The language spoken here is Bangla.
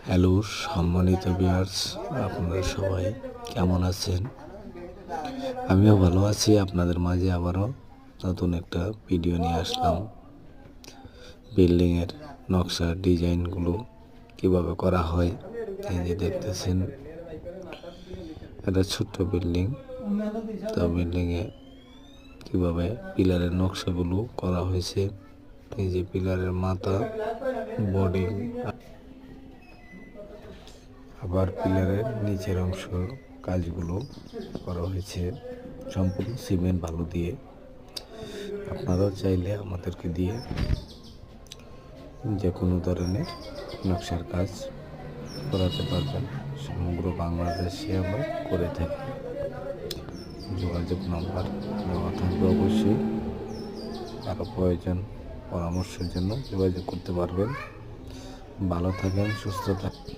হ্যালো সম্মানিত ভিউয়ার্স, আপনারা সবাই কেমন আছেন? আমিও ভালো আছি। আপনাদের মাঝে আবারও নতুন একটা ভিডিও নিয়ে আসলাম। বিল্ডিংয়ের নকশা ডিজাইনগুলো কিভাবে করা হয়, এই যে দেখতেছেন, এটা ছোট্ট বিল্ডিং। তো বিল্ডিংয়ে কিভাবে পিলারের নকশাগুলো করা হয়েছে, এই যে পিলারের মাথা, বডি, আবার পিলারের নিচের অংশ কাজগুলো করা হয়েছে সম্পূর্ণ সিমেন্ট বালু দিয়ে। আপনারাও চাইলে আমাদেরকে দিয়ে যে কোনো ধরনের নকশার কাজ করাতে পারবেন। সমগ্র বাংলাদেশে আমরা করে থাকি। যোগাযোগ নাম্বার দেওয়া থাকবে, অবশ্যই আরও প্রয়োজন পরামর্শের জন্য যোগাযোগ করতে পারবেন। ভালো থাকেন, সুস্থ থাকেন।